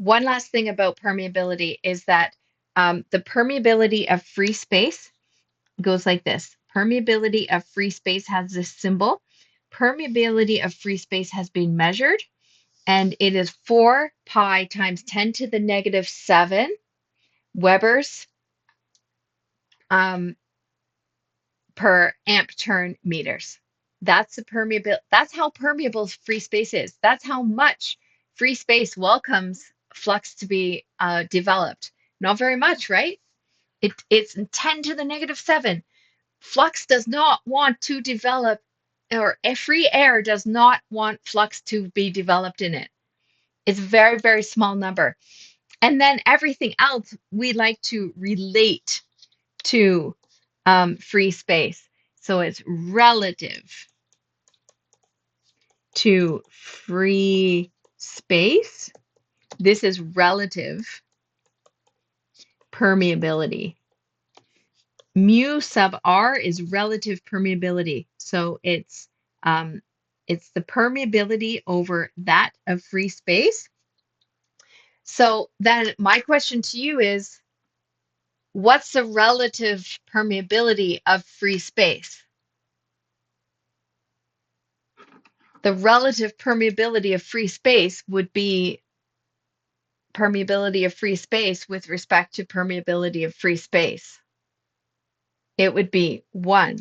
One last thing about permeability is that the permeability of free space goes like this. Permeability of free space has this symbol. Permeability of free space has been measured, and it is 4 pi times 10 to the negative 7 Webers um, per amp turn meters. That's the permeable. That's how permeable free space is. That's how much free space welcomes flux to be developed. Not very much, right? It's 10 to the negative 7. Flux does not want to develop, or free air does not want flux to be developed in it. It's a very, very small number. And then everything else we like to relate to free space. So it's relative to free space. This is relative permeability. Mu sub r is relative permeability. So it's the permeability over that of free space. So then my question to you is, what's the relative permeability of free space? The relative permeability of free space would be permeability of free space with respect to permeability of free space. It would be 1